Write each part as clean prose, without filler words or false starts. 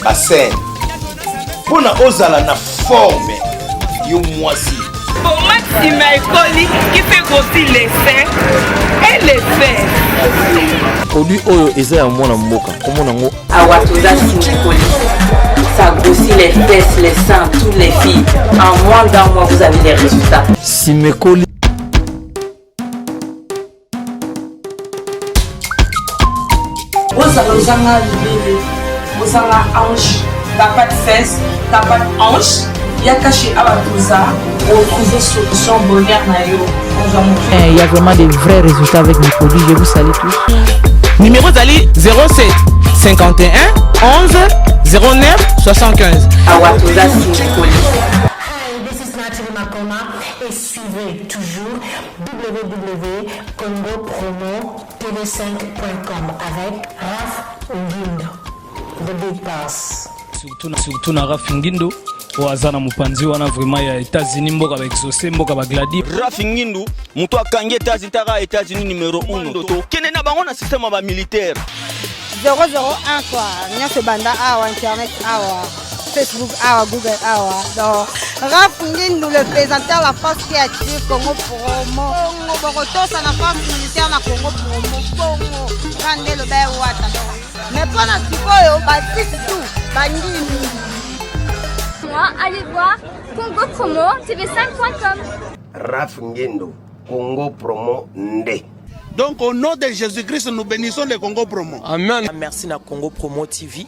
basene mpona ozala na forme yo mwasi. Pour Maxime Ekoli qui fait grossir les seins et les fesses. Produit Oyo eza ya mwana mboka. Comment nango? Awatoza Simekoli. Ça grossit les fesses, les seins, toutes les filles. En moins d'un mois, vous avez les résultats. Simekoli. Osanga libele, osanga hanche, t'as pas de fesses, t'as pas de hanche. Il y a caché à la Touza, retrouver solution bonheur nayo. Il y a vraiment des vrais résultats avec mes produits. Je vous salue tous. Numéro d'Ali 07 51 11 09 75. Awatoza Simekoli. This is Nathalie Makoma et suivez toujours www.congopromotv5.com avec Raph Ngindo, The Big Boss. Surtout na Raph Ngindo. Wazana mupanzi wana vraiment ya États-Unis mboka ba exaucé mboka ba gladi. Raph Ngindo mutu akangi États-Unis numéro 1 to kene na bango na système ba militaire 001 quoi nyase banda awa internet awa Facebook awa Google awa donc Raph Ngindo le présentateur la force créative Congo Promo Boroto ça na force militaire na Congo Promo Congo rande le ba wata mais pas na sikoyo ba tout bangini. Allez voir Congo Promo TV5.com. Raph Ngindo, Congo Promo Nde. Donc au nom de Jésus-Christ, nous bénissons le Congo Promo. Amen. Merci à Congo Promo TV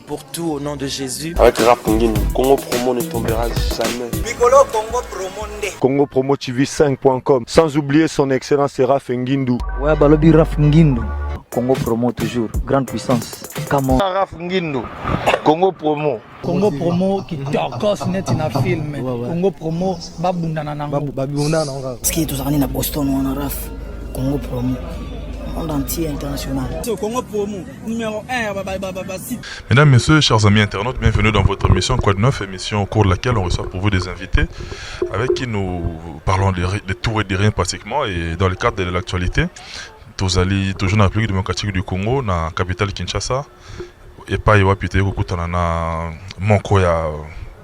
pour tout au nom de Jésus. Avec Raph Ngindo, Congo Promo ne tombera jamais. Piccolo Congo Promo Nde. Congo Promo TV5.com. Sans oublier son excellence Raph Ngindo. Ouais, balobi Raph Ngindo. Congo Promo toujours, grande puissance. Comment? Raph Ngindo, Congo Promo. Congo Promo qui t'orcos net na film. Congo Promo babundana nango. Babundana nango. Ce qui est toujours na Boston on a Raph. Congo Promo. Monde entier international. Congo Promo numéro 1 Mesdames, messieurs, chers amis internautes, bienvenue dans votre émission Quoi de neuf, émission au cours de laquelle on reçoit pour vous des invités avec qui nous parlons des tours et des riens pratiquement et dans le cadre de l'actualité. Tozali toujours na République démocratique du Congo na capitale Kinshasa et pas y wapite kokutana na moko ya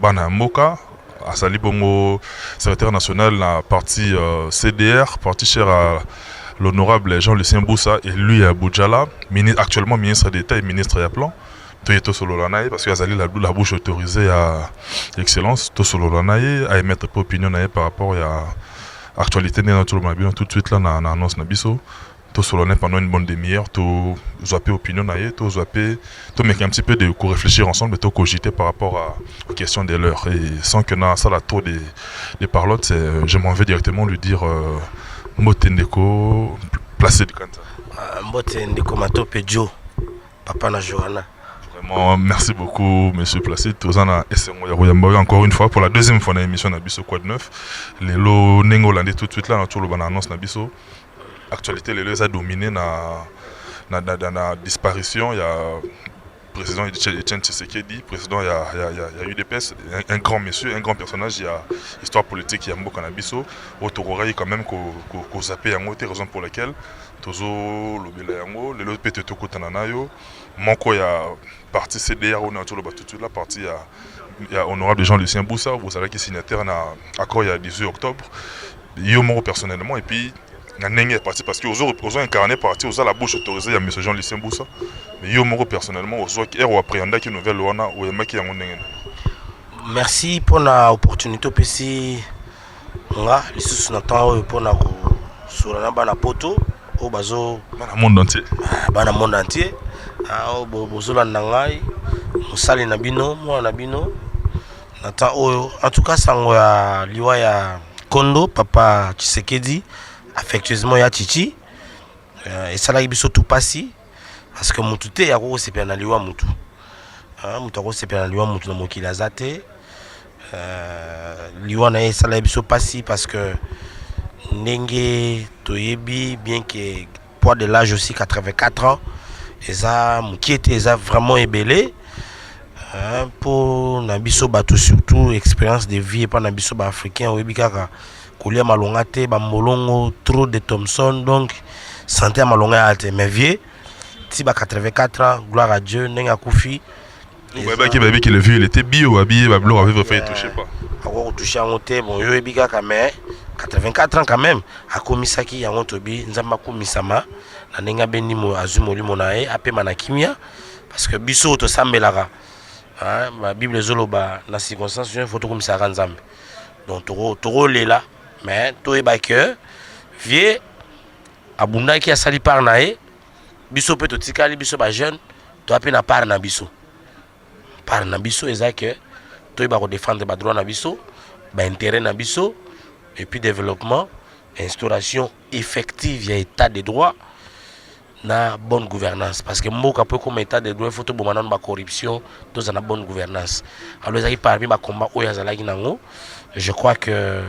bana moka asali bongo secrétaire national na parti CDR parti cher à l'honorable Jean-Lucien Boussa et lui à Boudjala actuellement ministre d'État et ministre ya plan to solo lanaye parce que azali la bouche autorisée à excellence to solo lanaye à émettre pas opinion naye par rapport à actualité na tout de suite là na annonce na biso tout solonné pendant une bonne demi-heure, tout zapper opinion naïe, tout zapper, tout mettre un petit peu de réfléchir ensemble, tout cogiter par rapport aux questions de l'heure. Et sans que na ça la tour des parlottes, je m'en vais directement lui dire Mbotendeko, placé de Kanta. Mbotendeko Mato Pedjo, papa na Johanna. Vraiment, merci beaucoup, monsieur Placide. Tozana encore une fois pour la deuxième fois dans l'émission Nabiso Quoi de neuf. Les lots Nengolandais tout de suite là, on a toujours le annonce Nabiso. Actualité, les a dominé na disparition. Il y a le président Etienne Tshisekedi, président il y a UDPS, un grand monsieur, un grand personnage. Il y a histoire politique, il y a Mbo Kanabiso. Autororaï quand même qu'on zappé yango, c'est raison pour laquelle Tozo Lobela yango, les autres peut-être Kotananayo. Manko il y a parti CDR on a tout le bas tout de suite la partie il y a honorable Jean-Lucien Boussa, vous savez qui est signataire na accord il y a 18 octobre. Yo moi personnellement et puis est parti parce que aux autres incarné parti aux la bouche autorisée à monsieur Jean-Lucien Boussa mais yo moro personnellement aux autres ou appréhender qui nouvelle wana ou maki yango ndenge. Merci pour l'opportunité pesi nga lisusu na temps pour na ko sur na bana poto au bazo bana monde entier au bozola ndangai musali na bino mwana na bino na temps oyo en tout cas sango ya liwa ya Kondo papa Tshisekedi affectueusement ya Chichi et ça la biso tout passi parce que mutu te ya ko sepela na liwa mutu mutu ko sepela na liwa mutu na mokili azate liwa na ça la biso passi parce que ndenge toyebi bien que poids de l'âge aussi 84 ans et ça mukiete ça vraiment ébélé pour na biso bato surtout expérience de vie et pas na biso ba africain oyebi kaka kolia malonga te ba molongo trop de Thomson donc santé malonga alte mais vieux ti ba 84 ans gloire à Dieu nenga kufi Baby qui le vieux, il était bio, habillé, Bablo avait fait toucher pas. Encore touché en hôtel, bon, yo ebiga quand même, 84 ans quand même. A komisaki ya ngotobi, nzamba komisama, na nenga beni mo azumoli monae, ape manakimia, parce que biso to sambelara. Hein, ma Bible zoloba, na circonstance, une photo comme ça nzambe. Donc toro lela, mais to eba que vieux abunda ki asali par nae, biso peut to tikali biso ba jeune, to ape na par na biso. Par na biso eza que to eba ko défendre ba droit na biso, ba intérêt na biso et puis développement, instauration effective ya état de droit na bonne gouvernance parce que mboka peut comme état de droit il faut to bomana ba corruption dans na bonne gouvernance. Alors ezaki parmi ba combat oyo azalaki nango, je crois que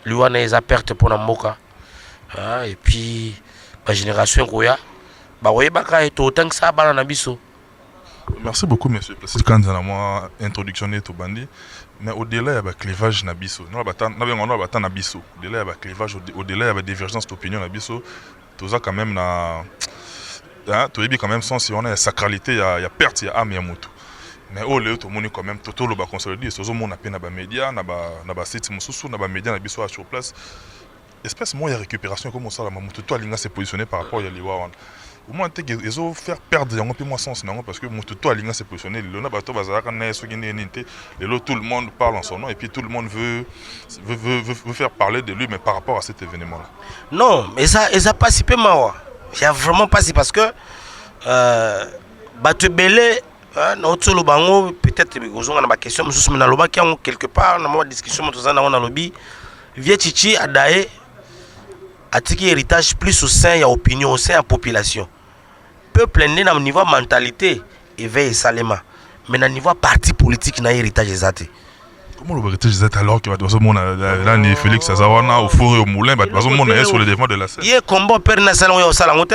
lui wana eza perte pour na mboka. Et puis ba génération koya ba oyebaka eto autant que ça bana na biso. Merci beaucoup, monsieur. C'est quand on a moi introductionné tout bandi, mais au-delà il y a un clivage nabiso. Nous avons un nabiso. Au-delà il y a un clivage, au-delà il y a une divergence d'opinion nabiso. Tout ça quand même na, tout est quand même sens si on a sacralité, il y a perte, il y a âme, il y a moto. Mais au lieu tout le monde quand même tout le bas consolidé. C'est au monde appelé naba média, naba site mususu, naba média nabiso sur place. Espèce moi il y a récupération comme ça la moto. Toi l'inga s'est positionné par rapport à l'Iwa. Au moins ils ont fait perdre un peu moins sens non parce que tout aligné s'est positionné le bateau bazar na tout le monde parle en son nom et puis tout le monde veut faire parler de lui mais par rapport à cet événement là. Non, mais ça pas si peu mawa. Il y a vraiment pas si parce que bateau belé na otolo bango peut-être ozonga na ba question mususu na loba ki quelque part na ma discussion motoza na lobby vie chichi adae atiki héritage plus au sein ya opinion au sein ya population. Peuple né na niveau mentalité éveille salema mais na niveau parti politique na héritage ezate. Comment le héritage ezate alors que là ni Félix Azawana au four et au moulin est sur le devant de la scène. Yé combo père na salon au salon te.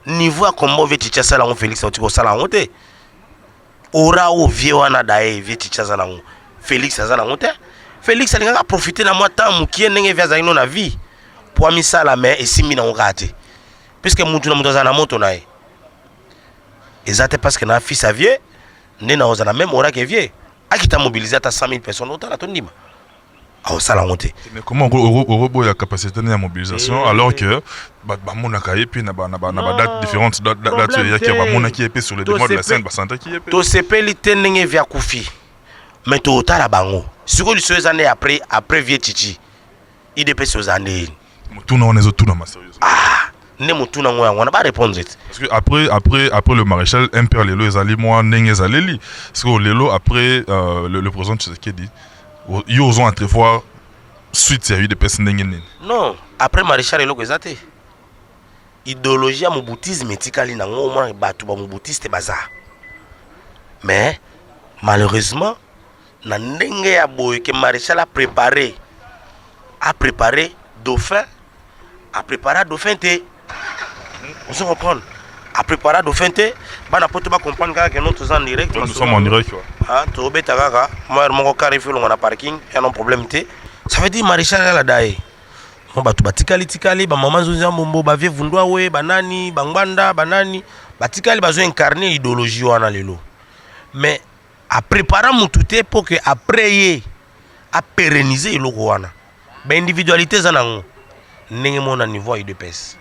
Niveau combo vie chicha salon Félix au salon te. Ora au vieux wana dae vie chicha salon Félix Azana te. Félix alinga profiter na moi temps mukie ndenge via zaino na vie. Pour misala mais et si mina ngate puisque mutu na mutu na moto nae ezate parce que na fils vieux né na ozana même ora que vieux akita mobiliser ta 100 000 personnes autant to ndima a osala honte. Mais comment au la capacité de mobilisation alors que ba mona kaye puis na date différentes date ya ki ba mona ki épée sur le devant de la scène ba santa ki épée to sepeli tenenge via kufi mais to otala bango siko li soeza né après vieux chichi IDP sozane tout non les autres tout dans sérieuse. Ne mutu na ngoya ngona ba répondre parce que après le maréchal impère lelo ezali moi ndenge ezaleli parce que lelo après le président Tshisekedi ils ont entrevoir suite il y a eu des personnes ndenge non après maréchal lelo ezate idéologie ya moboutisme etikali na ngo moi batu ba moboutiste baza mais malheureusement na ndenge ya boye que maréchal a préparé dauphin a préparé dauphin te on se reprend a préparé dauphin te bana poto ba comprendre que nous tous en direct nous sommes en direct to beta kaka moi mon carré fait on a parking y a non problème te ça veut dire maréchal la dae on ba to batikali ba maman zonza mbombo ba vie vundwa we banani bangbanda banani batikali bazo incarner idéologie wana lelo mais a préparer mutu te pour que après ye a pérenniser eloko wana ba individualité zanango ndenge mona niveau ya UDPS.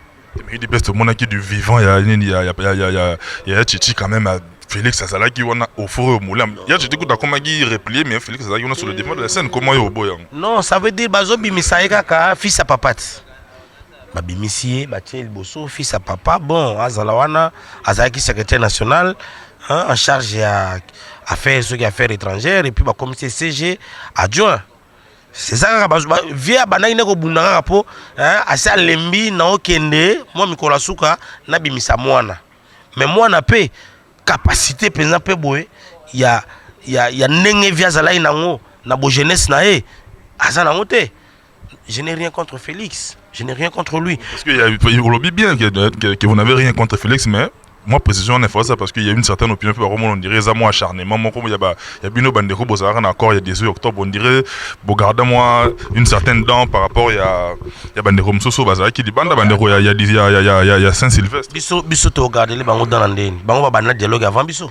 Mais UDPS tout le monde qui du vivant il y a Chichi quand même Félix Azala qui on a au four au moulin. Il y a Chichi qui comment qui replié mais Félix Azala qui on a sur le devant de la scène comment il au boyang. Non, ça veut dire bazo bimisaye kaka fils à papat. Ba bimisie ba tiel bosso fils à papa bon Azala wana Azala qui secrétaire national en charge à affaires étrangères et puis ba comité CG adjoint. C'est ça que via banai neko bundanga po asa lembi na okende moi mikola suka na bimisa mwana mais mwana pe capacité penza pe boye ya ndenge via zalai nango na bo jeunesse na e asa nango te. Je n'ai rien contre Félix, je n'ai rien contre lui parce que il lobby bien que vous n'avez rien contre Félix mais moi précision on est fait ça parce qu'il y a une certaine opinion peu on dirait ça moi acharnement moi comme il y a bino bandeko bozara na accord il y a 18 octobre on dirait bo garde moi une certaine dent par rapport il y a bandeko msoso bazara qui dit banda bandeko il y a Saint-Sylvestre biso to garder les bango dans l'andeni bango ba bana dialogue avant biso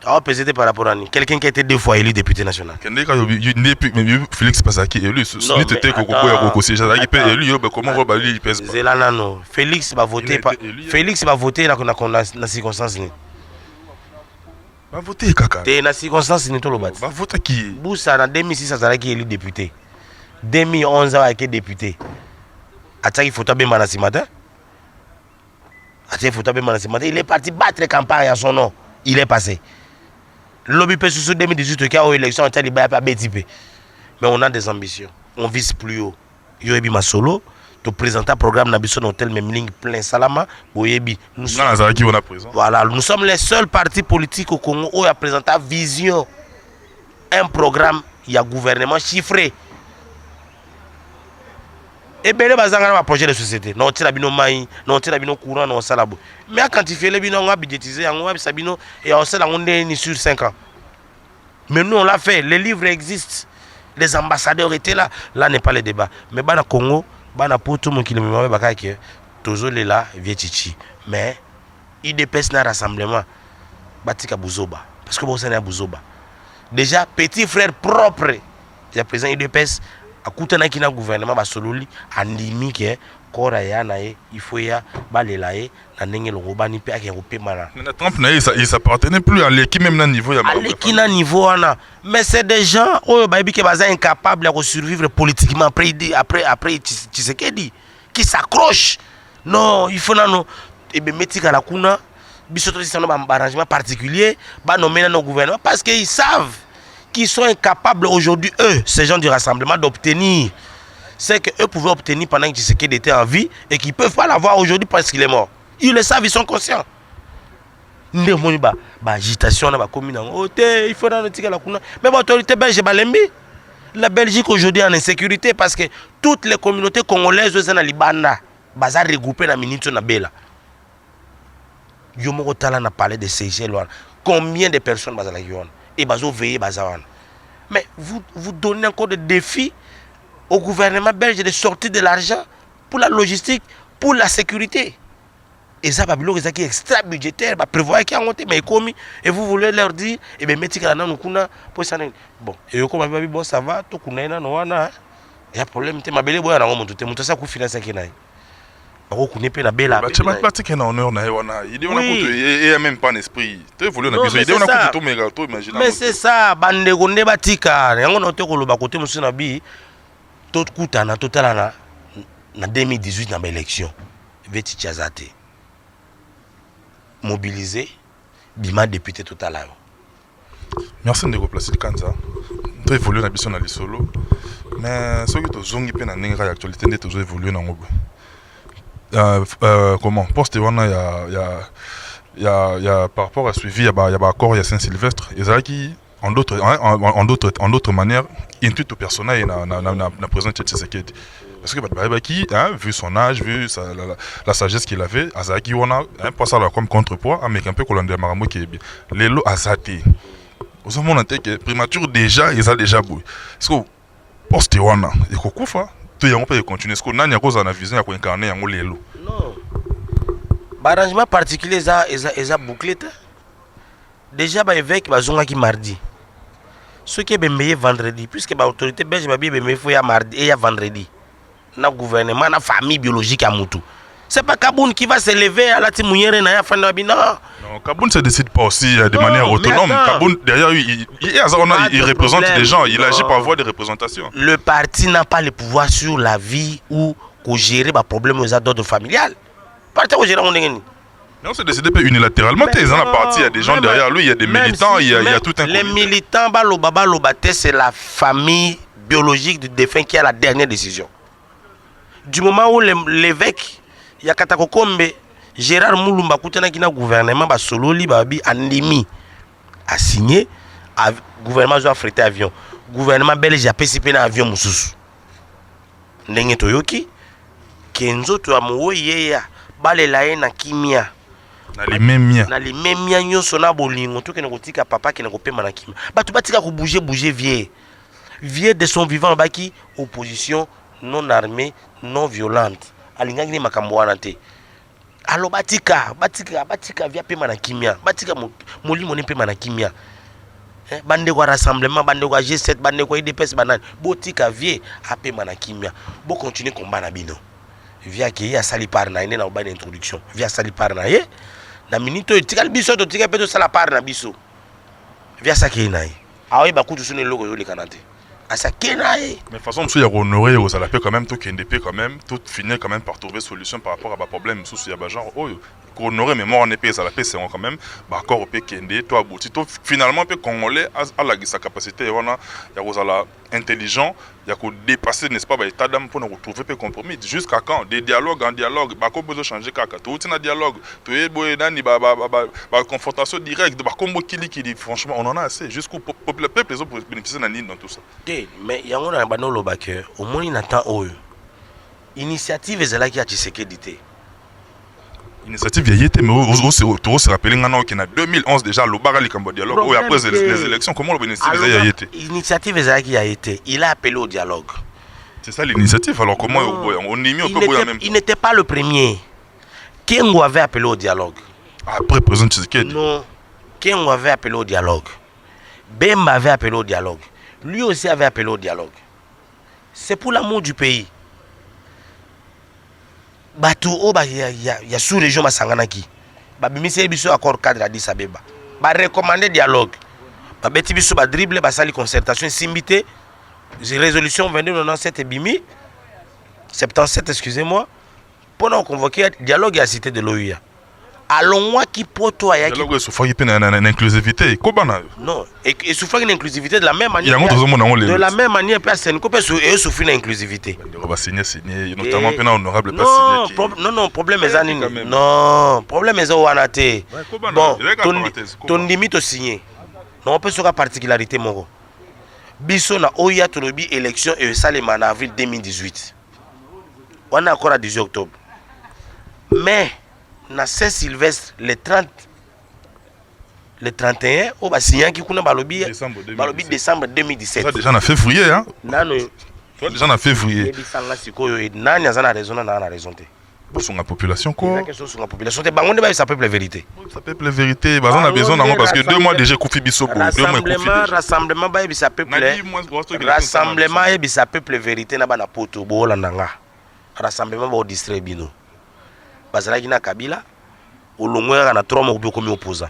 pesé par rapport à nous. Quelqu'un qui a été 2 fois élu député national. Félix Pasaki élu. Félix va voter dans la circonstance. Va voter kaka. Dans la circonstance ni tout le bat. Va voter qui? Boussa en 2006 ça qui élu député. 2011 a été député. Attaque photo bien ce matin. Il est parti battre campagne à son nom. Il est passé. Lobby peut sur 2018 qui a eu élection en Taliban pas BTP. Mais on a des ambitions. On vise plus haut. Yoebi ma solo te présenter un programme d'ambition hôtel même ligne plein salama boyebi. Nous sommes les seuls partis politiques au Congo où il a présenté vision un programme, il y a gouvernement chiffré. Et bien, les gens ont projet de société. Non, tu as bien maï, non, tu as bien courant, non, ça là. Mais quand tu fais les bino, on a budgétisé, on a sabino et on sait là on est sur 5 ans. Mais nous on l'a fait. Les livres existent. Les ambassadeurs étaient là. Là n'est pas le débat. Mais dans le Congo, dans pour tout le monde qui le met bakay que toujours les là vieux chichi. Mais il dépêche un rassemblement. Batika Bouzoba parce que bon c'est un Bouzoba. Déjà petit frère propre. Il y a présent il dépêche. Akutana kina gouvernement ba sololi andimi ke kora ya nae il faut ya balelae na ndenge lobani pe akerope mana. Trump na il s'appartenait plus à l'équipe même na niveau ya l'équipe na niveau ana mais c'est des gens oh baby ke baza incapable de survivre politiquement après Tshisekedi qui s'accroche. Non, il faut non et be metika la kuna biso to sisano ba arrangement particulier ba nommer nos gouvernements parce qu'ils savent qui sont incapables aujourd'hui, eux, ces gens du rassemblement, d'obtenir ce qu'eux pouvaient obtenir pendant que Tshisekedi était en vie et qu'ils ne peuvent pas l'avoir aujourd'hui parce qu'il est mort. Ils le savent, ils sont conscients. Agitation, il faut mais l'autorité belge, la Belgique aujourd'hui est en insécurité parce que toutes les communautés congolaises sont en Libana, sont regroupées dans la minute de Bela. Yomo Tala n'a parlé de Seychelles. Combien de personnes sont là? Et bazo veiller bazawan. Mais vous donnez encore des défis au gouvernement belge de sortir de l'argent pour la logistique, pour la sécurité. Et ça, Babylon, c'est qui est extra budgétaire, prévoir qu'il y a un monté, mais commis, et vous voulez leur dire, et bien, mettez la nan pour ça. Bon, et comme Babi, bon, ça va, tout le monde, il y a un problème, ma belle, boy, on monte, tout ça, qu'on finance qui n'a. Il n'y a même pas un esprit. Mais c'est ça, bande gonde batika. On a côté monsieur Nabi. Tout coutana total na 2018 dans l'élection. Veti Chazate. Mobilisé, bima député total. Merci de replacer le Kanza. Tu évolues dans la na solo. Mais ce que tu zongi pe na ninga actualité ne toujours évoluer dans comment poste il y a par rapport à suivi il y a accord il y a Saint-Sylvestre et ça qui en d'autres manières intuit au personnel na président Tshisekedi parce que qui vu son âge vu la sagesse qu'il avait Azaki on a un poids ça comme contrepoids avec un peu colombien Maramo qui est bien les lots Azati aux hommes on a que primature déjà ils a déjà boué parce que poste on a et kokufa on peut continuer ce qu'on a une vision à incarner en non arrangement particulier ça bouclé déjà évêque bazonga qui mardi ce qui est bien vendredi puisque l'autorité belge va bien faut ya mardi et ya vendredi na gouvernement na famille biologique à Moutou. C'est pas Kaboun qui va se lever à la Timouyere na ya fin de non. Non, Kaboun se décide pas aussi de manière autonome. Kaboun derrière il représente des gens, il agit par voie de représentation. Le parti n'a pas le pouvoir sur la vie ou qu'on gérer les problèmes aux d'ordre familial. Parti au gérer on est non, c'est décidé unilatéralement. Ils ont la partie, il y a des gens derrière lui, il y a des militants, il y a tout un les militants Balobate, c'est la famille biologique du défunt qui a la dernière décision. Du moment où l'évêque il y a Katakokombe, Gérard Moulumba, qui na gouvernement, Sololi, Babi, Andimi, a signé, gouvernement a affrété avion. Gouvernement belge a participé dans l'avion Moussous. Ndenge Toyoki, Kenzo Tuamowo Yeya, Balelaye na Kimia. Na les mêmes nyonso na bolingo, tout que n'otika papa qui n'a pas na Kimia. Batu batika ko bouger vieux de son vivant, baki opposition non armée, non violente. Alingaki makambo wana te Allo batika via pe manakimia. Batika moli moni pe manakimia. Bande kwa rassemblement, bande kwa G7, bande kwa IDPS banane. Botika vie ape manakimia. Bo continuer combat na bino. Via ki ya sali par na ine na ba introduction. Via sali par na ye. Na minito tika biso to tika peto sala par na biso. Via ça qui naï. Ah oui, bah coup tout le logo yo les canate. Ah ça qui naï. Mais de façon monsieur honorer aux alapé quand même tout KNDP quand même tout finir quand même par trouver solution par rapport à ba problème sous ya ba genre oh honorer mais moi on est payé ça la paix c'est quand même bah encore au KND toi abouti tout finalement peu congolais à la sa capacité on a ya aux intelligent il y a qu'au dépasser n'est-ce pas état d'âme pour nous retrouver peu compromis jusqu'à quand des dialogues en dialogue bah qu'on besoin changer kaka tout un dialogue tout est boy nani bah confrontation directe bah comme qui franchement on en a assez jusqu'au peuple les autres bénéficier nani dans tout ça mais il y a un banolo backer au moins il attend oh initiative est là qui a Tshisekedi dit initiative y était mais on se rappelle ngana qui en 2011 déjà le baral Cambo dialogue ou après les élections comment l'initiative y a été initiative est là qui a été il a appelé au dialogue c'est ça l'initiative alors comment on est mis on peut boire en même temps il n'était pas le premier Kengo avait appelé au dialogue après président Tshisekedi non Kengo avait appelé au dialogue Bemba avait appelé au dialogue lui aussi avait appelé au dialogue c'est pour l'amour du pays Batou o ba ya sous région masanganaki ba bimise biso accord cadre Addis Abeba ba recommander dialogue ba beti biso ba dribble ba sali concertation simbité résolution 2297 bimi 77 excusez-moi pour convoquer dialogue à cité de l'OUA allons moi qui poto ayaki dialogue souffre qui na inclusivité kobana non et souffre une inclusivité de la même manière de la même manière personne ko peut souffrir une inclusivité on va signer notamment pena honorable pas signer non problème est anini non problème est wanate bon ton limite au signer non on peut sur la particularité moko biso na oya tolobi élection et salema en avril 2018 on a encore à 18 octobre mais na Saint-Sylvestre le 30 le 31 au signé qui kuna balobi décembre 2017 ça déjà en février hein nano toi déjà en février et bisanga sikoyo et nani azana raison na raison te sur la population quoi sur la population te bangonde ba ça peuple vérité ça peuple vérité bazana besoin d'ango parce que 2 mois déjà Koufi Bisobo 2 mois Koufi rassemblement ba bisa peuple rassemblement et bisa peuple vérité na bana poto bola nanga rassemblement ba district bino bazalaki na Kabila olongwera na 3 mois comme opposant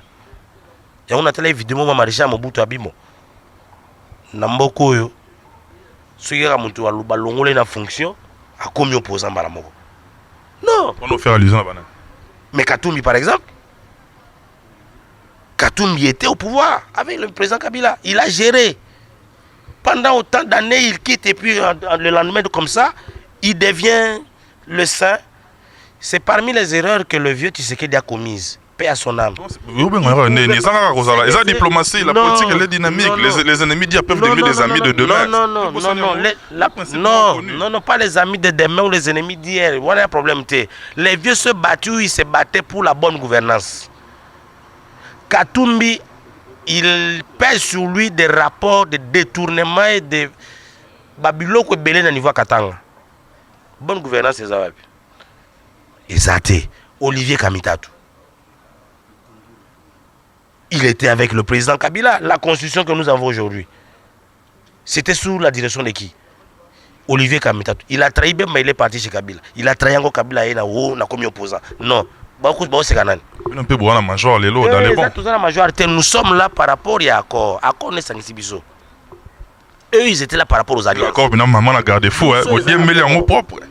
ya on a télé évidemment ma maréchal Mobutu abimo na mboko oyo soyera muntu aluba longole na fonction a comme opposant bala moko non on faire allusion à banane mais Katumbi par exemple Katumbi était au pouvoir avec le président Kabila il a géré pendant autant d'années il quitte et puis le lendemain comme ça il devient le saint. C'est parmi les erreurs que le vieux Tshisekedi a commises. Paix à son âme. La diplomatie, la politique, elle est dynamique. Les ennemis d'hier peuvent devenir des amis de demain. Non, pas les amis de demain ou les ennemis d'hier. Voilà un problème. Les vieux se battent, ils se battaient pour la bonne gouvernance. Katumbi, il pèse sur lui des rapports de détournement et de Babiloko Belé à niveau Katanga. Bonne gouvernance, c'est ça. Exacté. Olivier Kamitatu. Il était avec le président Kabila. La constitution que nous avons aujourd'hui, c'était sous la direction de qui? Olivier Kamitatu. Il a trahi, mais il est parti chez Kabila. Il a trahi encore Kabila et il a commis opposant. Non. Nous sommes là par rapport à l'accord. Accord n'est pas biso. Eux, ils étaient là par rapport aux alliances. L'accord, maman a gardé fou. Il y a un mot propre.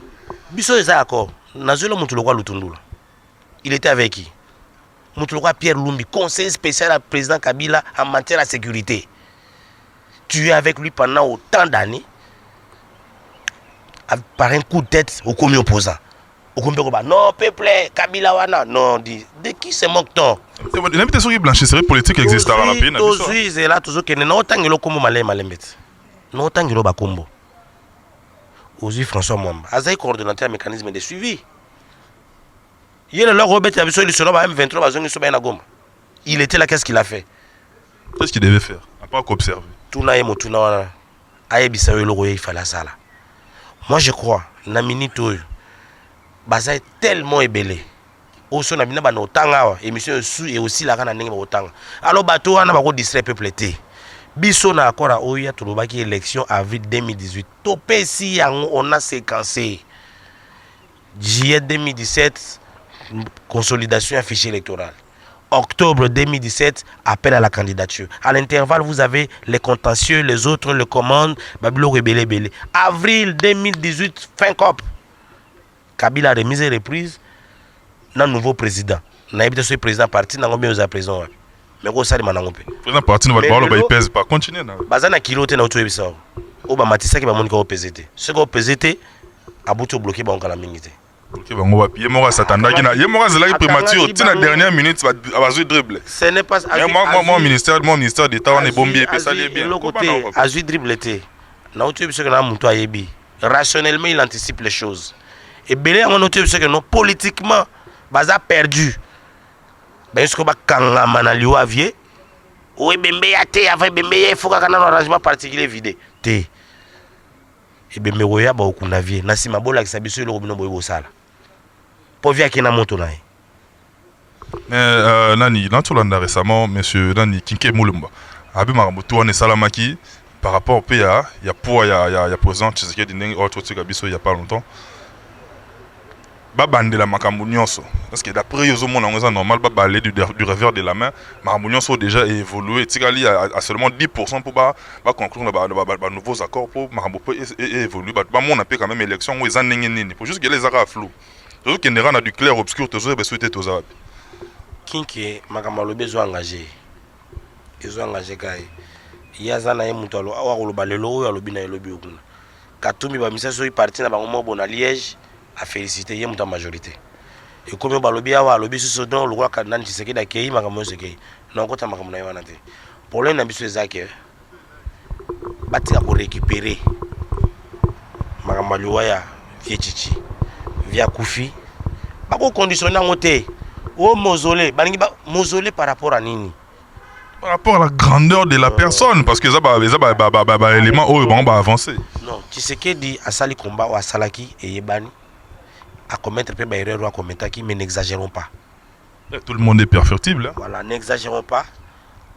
Biso est d'accord. Il était avec qui? Pierre Lumbi, conseiller spécial à président Kabila en matière de sécurité. Tu es avec lui pendant autant d'années par un coup de tête au commis opposant. Non, peuple, Kabila wana. Non, de qui se moque-t-on? Il a mis sur blanchisserie politique existe à la pays. Oui, c'est là toujours que non tant que le combo malé malembet. Non tant que le bakombo. Aussi François Mwamba, Azaï coordonnateur mécanisme de suivi. Il est là, Robert Yabiso, il sera M23, il était là, qu'est-ce qu'il a fait? Qu'est-ce qu'il devait faire? À part qu'observer. Il fallait ça là. Moi je crois, Namini Toyo, Baza est tellement ébélé. Oso na bina ba no tanga émission sous et aussi la kana ndenge ba otanga. Alors bato wana ba ko distraire peuple té. Biso na akora oya to lobaki élection avril 2018. Topesi yango on a séquencé. Juillet 2017 consolidation et fichier électoral. Octobre 2017, appel à la candidature. À l'intervalle, vous avez les contentieux, les autres, les commandes, Babilo Rebélé Bélé. Avril 2018, fin COP. Kabila remise et reprise, un nouveau président. N'a pas été président parti, n'a pas été président. Mais quoi ça, les manangopé. Président parti, ne va pas le pèse pas. Continuez. Bazana kilote na utu ebisa. Oba matisa ki ba monika o PZT. Ce ko PZT, abuto bloqué ba on kala mingité. Ok, bon, on va payer. Moi, ça t'en a dit. Il y a moi, c'est là prématuré. Tu sais, la dernière minute, tu vas jouer dribble. Ce n'est pas. Mon ministère d'État, on est bombier, et ça, il est bien. Le côté, Azui dribble était. N'a pas eu ce que n'a moutou à Yebi. Rationnellement, il anticipe les choses. Et Belé, on a eu ce que non, politiquement, Baza perdu. Ben, ce que va kanga manalio avier. Oui, Bembe ya te, avec Bembe, il faut qu'on ait un arrangement particulier vidé. Te. Et Bembe Roya, bah, au Kunavie. Nasima Bola, qui s'habille sur le robinet Boyo Sala. Pour via qui n'a monté là. Nani, dans tout l'année récemment, monsieur Nani Kinke Moulumba, Abi Maramutu, on est Salamaki, par rapport au PA, il y a pour, il y a président Tshisekedi Ndenge, autre truc à Bisso, il n'y a pas longtemps. Babande la Makamounionso. Parce que d'après les hommes, on a normal, babalé du revers de la main, Makamounionso a déjà évolué. Tigali a seulement 10% pour conclure de nouveaux accords pour Makamoupo évoluer. On a quand même élection où ils ont n'engagé. Pour juste que les arabes flous. Toujours qu'il y a du clair obscur, toujours ils souhaitent aux arabes. Kinke Makamalobe zo engagé. Ils ont engagé Gaï. Il y a Zana et Moutalo, Awa Balelo, Alobina et Lobi Okuna. Katumi Bamisa so parti na bango bon à Liège a félicité yé mouta majorité. Et comme Balobi Awa Lobi so don le roi Kanan Tshisekedi akei Makamo Sekei. Non kota Makamo na yanate. Pour l'un d'ambition Zake. Bati a ko récupérer. Makamaloya vie Chichi. Via Koufi. Bako conditionné en côté. Oh mausolée, mausolée par rapport à Nini. Par rapport à la grandeur de la personne, parce que ça va élément où on va avancer. Non, tu sais que dit à Sali combat ou à Salaki et Yebani à commettre peu d'erreurs ou à commettre qui, mais n'exagérons pas. Tout le monde est perfectible. Hein? Voilà, n'exagérons pas.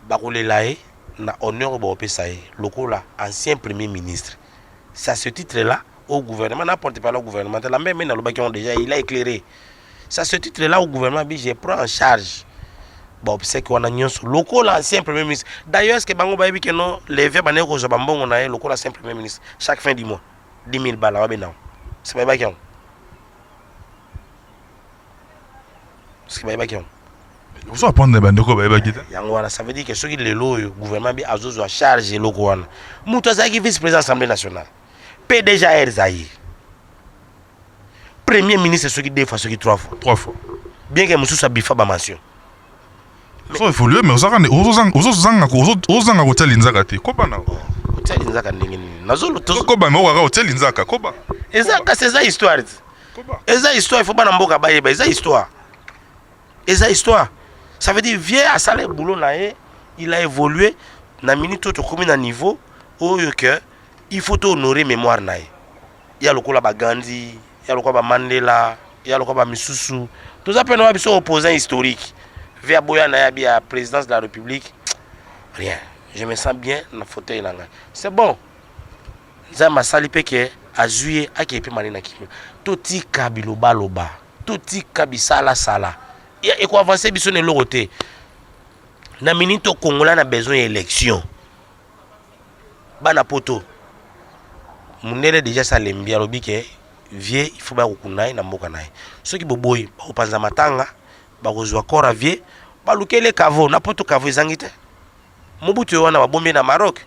Baroulé Laé n'a honneur au PSAE, local là, ancien premier ministre. C'est à ce titre-là au gouvernement, n'importe pas le gouvernement, la même dans le bac déjà, il a éclairé. C'est à ce titre-là au gouvernement, je prends en charge. Bon, c'est qu'on a un local ancien premier ministre. D'ailleurs, ce que Bango Baïbi que non, les verbes à Néo Jabambon, on a un local ancien premier ministre. Chaque fin du mois, 10 000 balles, c'est pas bien. C'est pas bien. Vous allez prendre des bandes de quoi, ça veut dire que ceux qui les lots, le gouvernement a besoin de charger le local. Moutaza qui vice-président de l'Assemblée nationale. PDG Erzaï. Premier ministre, ceux qui deux fois, ceux qui trois fois. 3 fois. Bien que Moussou Sabifa ba mention. Ça évolue, mais vous avez hôtel Inzaka. Koba na. Hôtel Inzaka ndenge nini. Nazolo to. Koba mais on hôtel Inzaka. Koba. Inzaka c'est ça histoire. Koba. Eza histoire, il faut pas n'amboka bayeba. Eza histoire. Eza histoire. Ça veut dire vieux à salaire boulot naé, il a évolué na minute to comme na niveau où que il faut honorer mémoire naé. Il y a le kola ba Gandhi, il y a le kola ba Mandela, il y a le kola ba Misusu. Tout ça peut nous avoir opposants historiques. Via Boya Nayabi à la présidence de la République, rien. Je me sens bien dans le fauteuil. C'est bon. Zama Salipé qui a joué à qui est malin qui. Toti kabiloba loba. Toti kabisala sala. Et quoi avancer bisonne l'autre. Na minute au Congo là a besoin d'élection. Bana poto. Munere déjà ça l'aime bien lobi que vieux il faut pas reconnaître na mboka nae. Ceux qui boboy au panza matanga. Bakozwa kora vie balukele kavo na poto kavo ezangite mobutu wana babombe na Maroc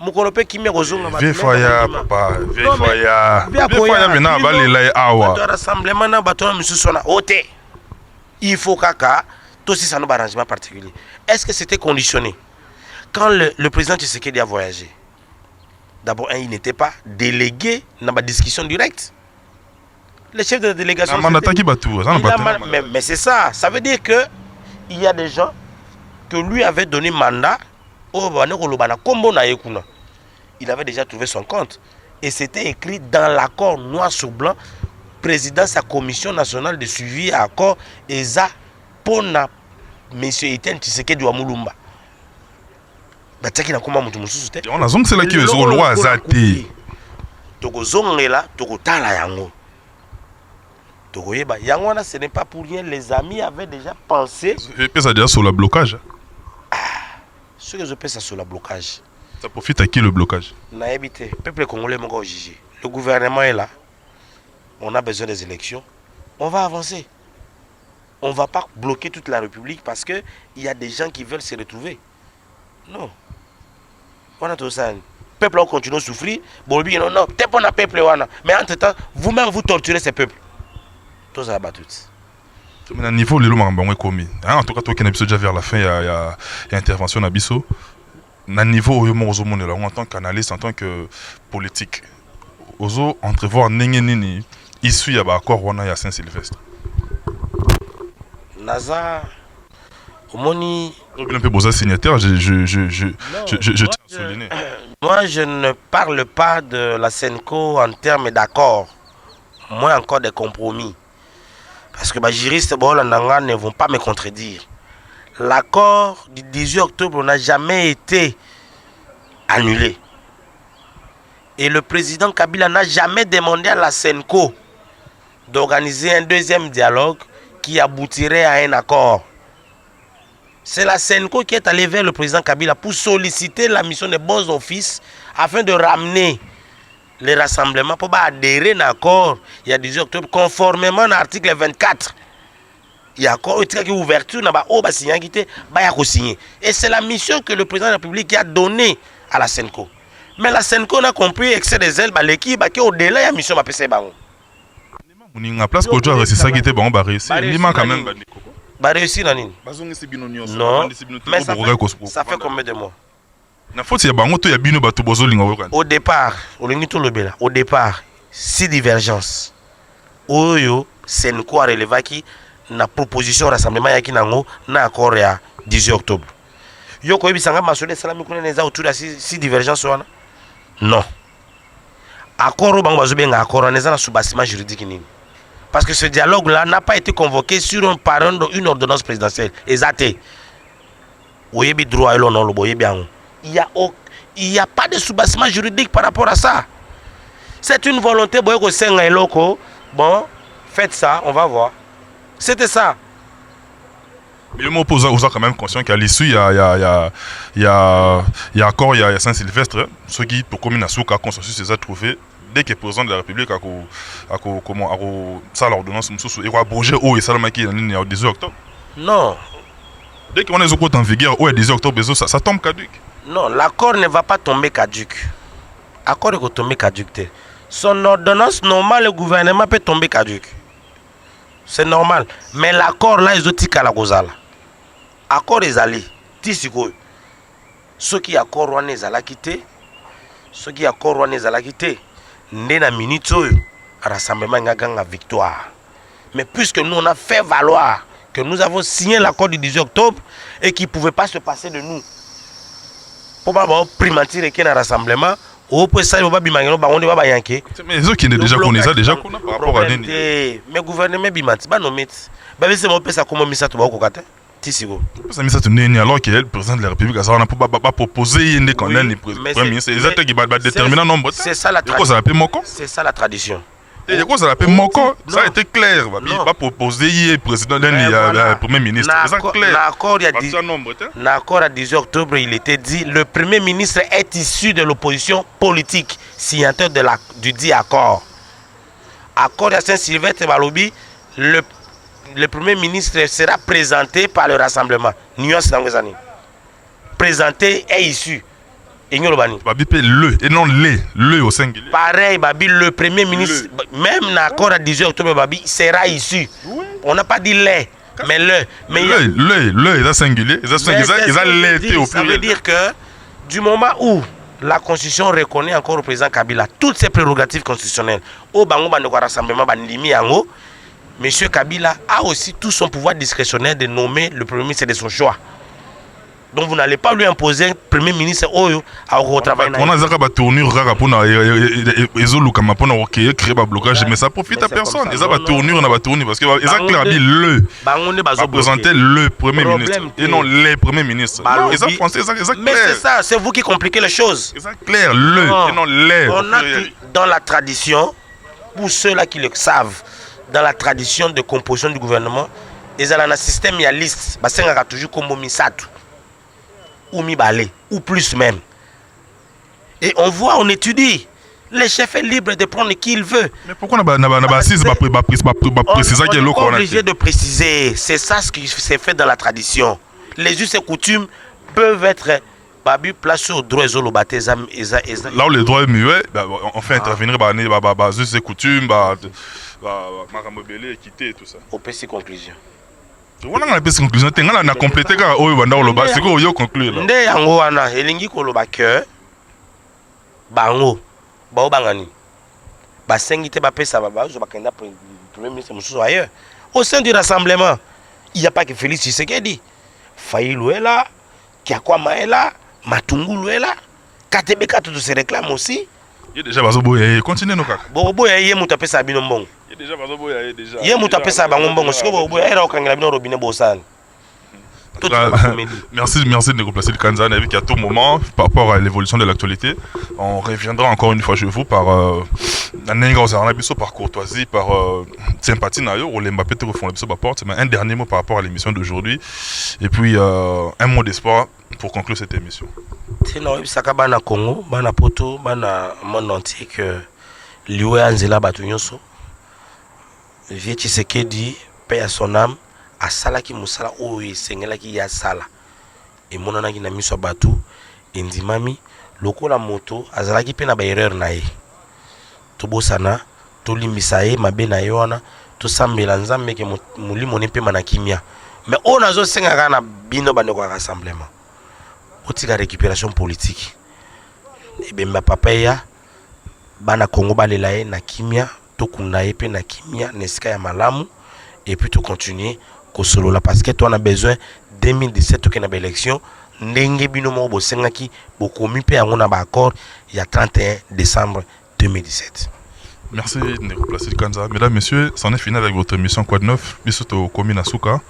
mukolope kimia kozonga vie foya papa vie foya mena balela awa to rassemblement na bato na misusu na hote il faut kaka to si ça no arrangement particulier. Est-ce que c'était conditionné quand le président Tshisekedi a voyagé? D'abord il n'était pas délégué dans la discussion directe. Les chefs de délégation. Mais c'est ça. Ça veut dire que il y a des gens que lui avait donné mandat. Il avait déjà trouvé son compte. Et c'était écrit dans l'accord noir sur blanc président sa commission nationale de suivi à accord eza pona monsieur Etienne Tshisekedi wa Mulumba. Bataki na koma mutu mususu te. On a zong c'est là qui est au loi azati. Toko zongela toko tala yango. Toko yeba yango na ce n'est pas pour rien, les amis avaient déjà pensé. Je pense déjà sur le blocage. Ce que je pense sur le blocage. Ça profite à qui le blocage? Na évité peuple congolais mon gars jugé. Le gouvernement est là. On a besoin des élections. On va avancer. On ne va pas bloquer toute la République parce qu'il y a des gens qui veulent se retrouver. Non. On a tout ça. Le peuple continue à souffrir. Bon, non, non. Peut-être qu'on a peuple. Mais entre-temps, vous-même, vous torturez ces peuples. Tout ça va tout. Mais à niveau, les lois sont commis. En tout cas, toi qui es déjà vers la fin, il y a intervention à Bisso. À niveau, en tant qu'analyste, en tant que politique, ozo entrevoir nini issu ya ba accord wana ya Saint-Sylvestre. Naza omoni un peu beaux signataires, je tiens à souligner. Moi je ne parle pas de la Senco en termes d'accord. Moi encore des compromis. Parce que les juristes ne vont pas me contredire. L'accord du 18 octobre n'a jamais été annulé. Et le président Kabila n'a jamais demandé à la Senco d'organiser un deuxième dialogue qui aboutirait à un accord. C'est la Senco qui est allée vers le président Kabila pour solliciter la mission des bons offices afin de ramener les rassemblements pour adhérer à un accord il y a 18 octobre conformément à l'article 24. Il y a encore une ouverture et c'est la mission que le président de la République a donnée à la Senco. Mais la Senco n'a compris excès des ailes, l'équipe qui au-delà de la mission m'a passé bango. On a place pour toi, c'est ça qui était bon, réussir. Il manque quand même. Réussir non. Non. Mais ça fait combien de mois? Au départ, au départ, 6 divergences. Oyo Senco a relevé qui na proposition rassemblement yaki nango na accord ya 18 octobre. Yo ko bisanga masole salami kuna neza autour de 6 divergences wana. Non. Accord au bango bazobenga accord neza na sous-bâtiment juridique nini. Parce que ce dialogue là n'a pas été convoqué sur un parent d'une ordonnance présidentielle. Exacté. Oyebi droit elo non lo boyebi ango. Il y a pas de sous-bâtiment juridique par rapport à ça. C'est une volonté boyeko senga eloko. Bon, faites ça, on va voir. C'était ça. Mais le mot opposant, vous êtes quand même conscient qu'à l'issue, il y a accord, il y a Saint-Sylvestre, ceux qui, pour commune à Souka, consensus, les a trouvés, dès que le président de la République a ça l'ordonnance, il a abrogé au et Salamaki le 18 octobre. Non. Dès qu'on est au côté en vigueur, au 18 octobre, ça tombe caduc. Non, l'accord ne va pas tomber caduc. L'accord est tomber caduc. Son ordonnance normale, le gouvernement peut tomber caduc. C'est normal. Mais l'accord là, ils ont dit qu'à la Gozala. Accord est allé. Tisiko. Ceux qui accord on est allé quitter. Ceux qui accord on est allé quitter. N'ena minute rassemblement nganga victoire. Mais puisque nous on a fait valoir que nous avons signé l'accord du 18 octobre et qu'il ne pouvait pas se passer de nous. Pour pas primatir et qu'il y a un rassemblement. Mais ceux qui ne déjà connaissent ça déjà qu'on a par rapport à Neni. Mais gouvernement bimanti ba nomit. Ba bese mo pesa comme misa to ba ko kata. Tisiko. Ça misa to Neni alors que le président de la République a ça on a pas proposer yende quand même le premier ministre. Les acteurs qui va déterminer nombre. C'est ça la tradition. C'est ça la tradition. Et quoi ça l'appelle Moko? Ça a été clair. Il va proposer le président le premier ministre. C'est clair. L'accord à 18 octobre, il était dit le premier ministre est issu de l'opposition politique, signataire du dit accord. Accord à Saint-Sylvestre Balobi, le premier ministre sera présenté par le rassemblement. Nuance dans les années. Présenté et issu. Babi le et non le au singulier. Pareil, Babi, le premier ministre, même l'accord à 18 octobre, Babi sera issu. On n'a pas dit le, mais le. Mais le, il est singulier. Il a l'été au pluriel. Ça veut dire que du moment où la Constitution reconnaît encore au président Kabila toutes ses prérogatives constitutionnelles, au Bango Bandoko Rassemblement Bandimi Yango, M. Kabila a aussi tout son pouvoir discrétionnaire de nommer le premier ministre de son choix. Donc vous n'allez pas lui imposer un premier ministre Oyo à retravailler. On a des tournures pour créer un blocage, mais ça profite à personne. Ils ont des tournures parce que ils ont clairement le présenter le premier ministre et non les premiers ministres. Ils ont français, mais c'est ça, c'est vous qui compliquez les choses. Ils ont clair le et non les. On a dans la tradition, pour ceux-là qui le savent, dans la tradition de composition du gouvernement, ils ont un système, il y a liste, il y a toujours comme Misatu. Ou mi-balé, ou plus même. Et on voit, on étudie. Le chef est libre de prendre qui il veut. Mais pourquoi on n'a pas précisé obligé de préciser. C'est ça ce qui s'est fait dans la tradition. Les us et coutumes peuvent être placés au droit et là où les droits est muet, on fait intervenir les us et coutumes, les équité et tout ça. Au PC conclusion. On a une conclusion, on a complété c'est quoi vous conclure là. Ndé yango wana elingi koloba que bango bangani basengi te bapesa baba zo bakenda premier ministre mususu ailleurs. Au sein du rassemblement, il n'y a pas que Félix Tshisekedi. Fayilou est là, Kiakwama est là, Matungulu est là, Katebeka tout se réclame aussi. Il y a déjà bazoboya, continuez nos cas. Boboya yé mutapesa bino mbongo. Il y a déjà bazoboya déjà. Yé mutapesa bango mbongo, siko boboya era okangela bino robinet bosana. Merci de replacer le Kanza avec à tout moment par rapport à l'évolution de l'actualité. On reviendra encore une fois chez vous par par courtoisie, par sympathie, mais un dernier mot par rapport à l'émission d'aujourd'hui et puis un mot d'espoir pour conclure cette émission. Bana Congo, bana poto, bana monde entier que liwe anzela batu nyonso. Vieux Tshisekedi, paix à son âme. Asala ki musala oyo sengela ki ya sala e monana ki na miso batu endimami lokola moto azala ki pena ba erreur na ye to bosana to limbisa ye mabe na ye wana to sambela nzambe ke mulimo ne pe mana kimia mais on azo senga kana bino bande ko rassemblement otika récupération politique e bemba papa ya bana Congo balela ye na kimia to kunda ye pe na kimia nesika ya malamu et puis to continuer Kosolola parce que toi on a besoin 2017 to kena élection ndenge bino mo bosengaki bokomi pe yango na ba accord il y a 31 décembre 2017. Merci de replacer le Kanza. Mesdames, messieurs, c'en est fini avec votre émission Quad 9. Bisoto Komi Nasuka.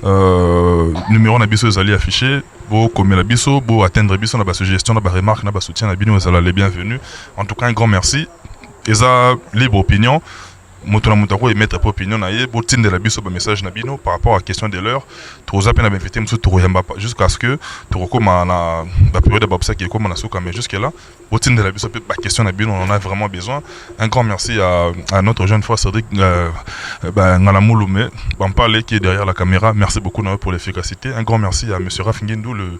Numéro na biso ezali affiché. Bo Komi la biso, bo atteindre biso na ba suggestion, na ba remarque, na ba soutien na bino ezala les bienvenus. En tout cas, un grand merci. Eza libre opinion. Motona mutako émettre opinion na ye botine de la biso ba message na bino par rapport à la question de l'heure troza pena ba invité musu toroyamba jusqu'à ce que torokoma na ba période de babsa qui est comme na suka mais jusque là botine de la biso ba question na bino on en a vraiment besoin. Un grand merci à notre jeune frère Cédric ngala mulume bampale qui est derrière la caméra. Merci beaucoup pour l'efficacité. Un grand merci à monsieur Raf Ngindou le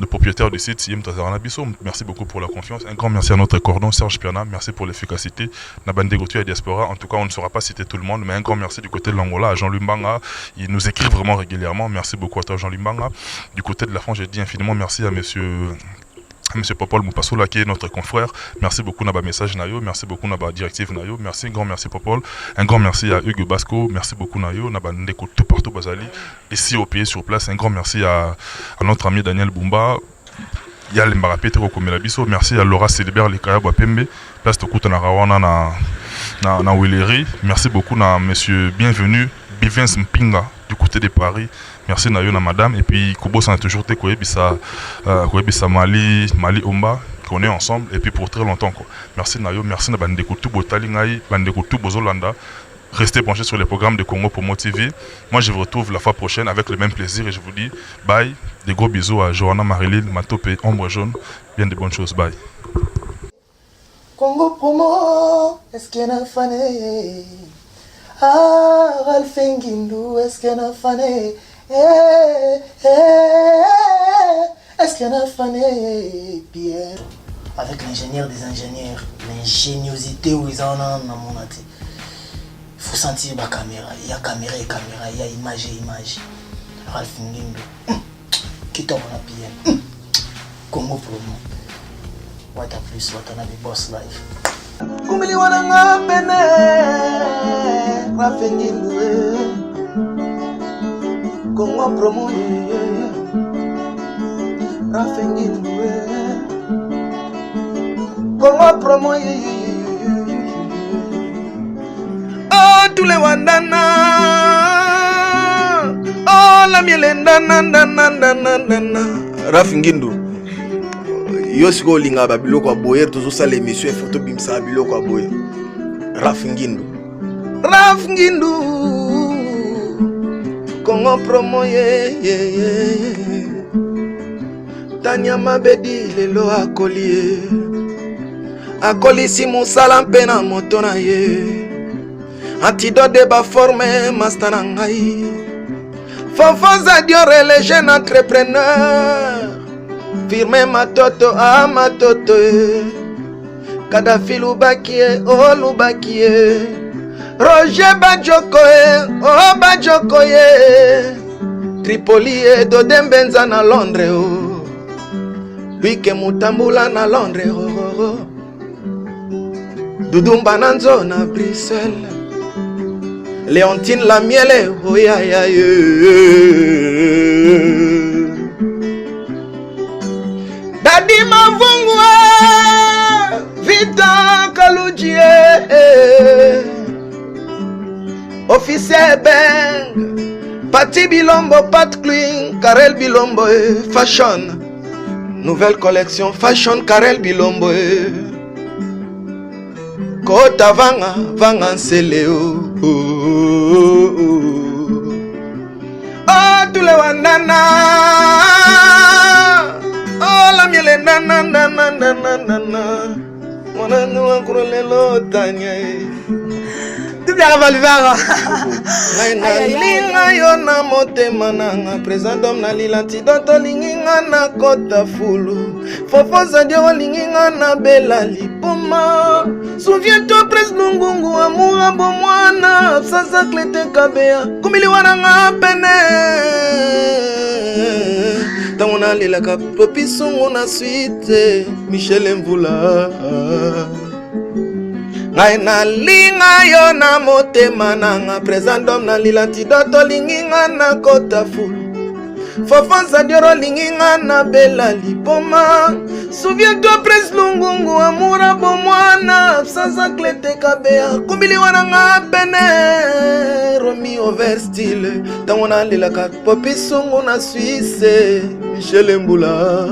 propriétaire du site Siem Tazarana Biso. Merci beaucoup pour la confiance. Un grand merci à notre cordon Serge Piana. Merci pour l'efficacité. Na bande gotu à diaspora. En tout cas, on ne saura pas citer tout le monde, mais un grand merci du côté de l'Angola à Jean-Louis Mbanga. Il nous écrit vraiment régulièrement. Merci beaucoup à toi, Jean-Louis Mbanga. Du côté de la France, j'ai dit infiniment merci à monsieur Popol Moupasoula qui est notre confrère. Merci beaucoup Naba Message Nayo. Merci beaucoup Naba Directive Nayo. Merci, un grand merci Popol. Un grand merci à Hugues Basco. Merci beaucoup Nayo. Naba Ndeko tout partout Bazali. Ici au pays sur place. Un grand merci à notre ami Daniel Bumba. Il y a l'Embara Petro Komelabiso. Merci à Laura Célibert Lekaya Bapembe. Place de Koutana Rawana na Willery. Merci beaucoup à monsieur Bienvenu Bivens Mpinga du côté de Paris. Merci Nayo na madame. Et puis Kobo s'en a toujours été Koebisa Mali Omba qu'on est ensemble et puis pour très longtemps quoi. Merci Nayo, merci na Bandeko tout Botali Ngai, Bandeko tout Bozolanda. Restez branchés sur les programmes de Congo Promo TV. Moi je vous retrouve la fois prochaine avec le même plaisir et je vous dis bye. Des gros bisous à Johanna Marilyn, Matope, Ombre Jaune. Bien de bonnes choses, bye. Congo Promo, est-ce qu'il y a un fané? Ah, Ralph Ngindou, est-ce qu'il y a un fané? Est-ce qu'il y a un fané? Pierre, avec l'ingénieur des ingénieurs, l'ingéniosité où ils en ont dans mon athée. Il faut sentir la caméra, il y a caméra et caméra, il y a image et image. Ralph Ngindou, qui tombe en Pierre. Congo Promo. What a plus, what a boss life. Kumili wananga pene, Ralph Ngindou, Congo Promo. Rafengindo Congo promo Oh tous les wandana Oh la mielendana Rafengindo Yosiko linga babiloko aboye tozo sala émission photo bimsa biloko aboye Rafengindo Congo promo Tanya mabedi lelo akoli si musala mpe na moto na ye antidote de ba forme master na ngai Fonfoza Diore le jeune entrepreneur firme matoto a matoto Kadhafi lubakie o lubakie Roger Bajokoye o Bajokoye Tripoli e Dodembenza na Londres o Wike Mutambula na Londres o Dudumba Nanzo na Bruxelles Leontine la miele o ya ya Dadi Mavungwa Vita Kalujie Officier Bang Pati Bilombo Pat Clean Karel Bilombo Fashion Nouvelle collection Fashion Karel Bilombo Kota Vanga Nseleo Oh tous les wandana Oh la miele nanana Mwana nwa kurolelo tanya Linga yo na motema nanga Présent d'homme na lilantidoto linginga na kota fulu Fofoza Diore linginga na bela lipoma Souviens-toi pres lungungu amura bomwana Sasa klete kabea Kumili wananga pene Tamona lilaka popisungu na suite Michel Mvula Naina linga yo na motema nanga Présent d'homme na lilantidoto linginga na kota fulu Fofonza Diore linginga na bela lipoma Souviens-toi pres lungungu amura bomwana Sasa klete kabea Kumbili wananga pene Romi over style Tamona lilaka popisungu na Suisse Michel Mbula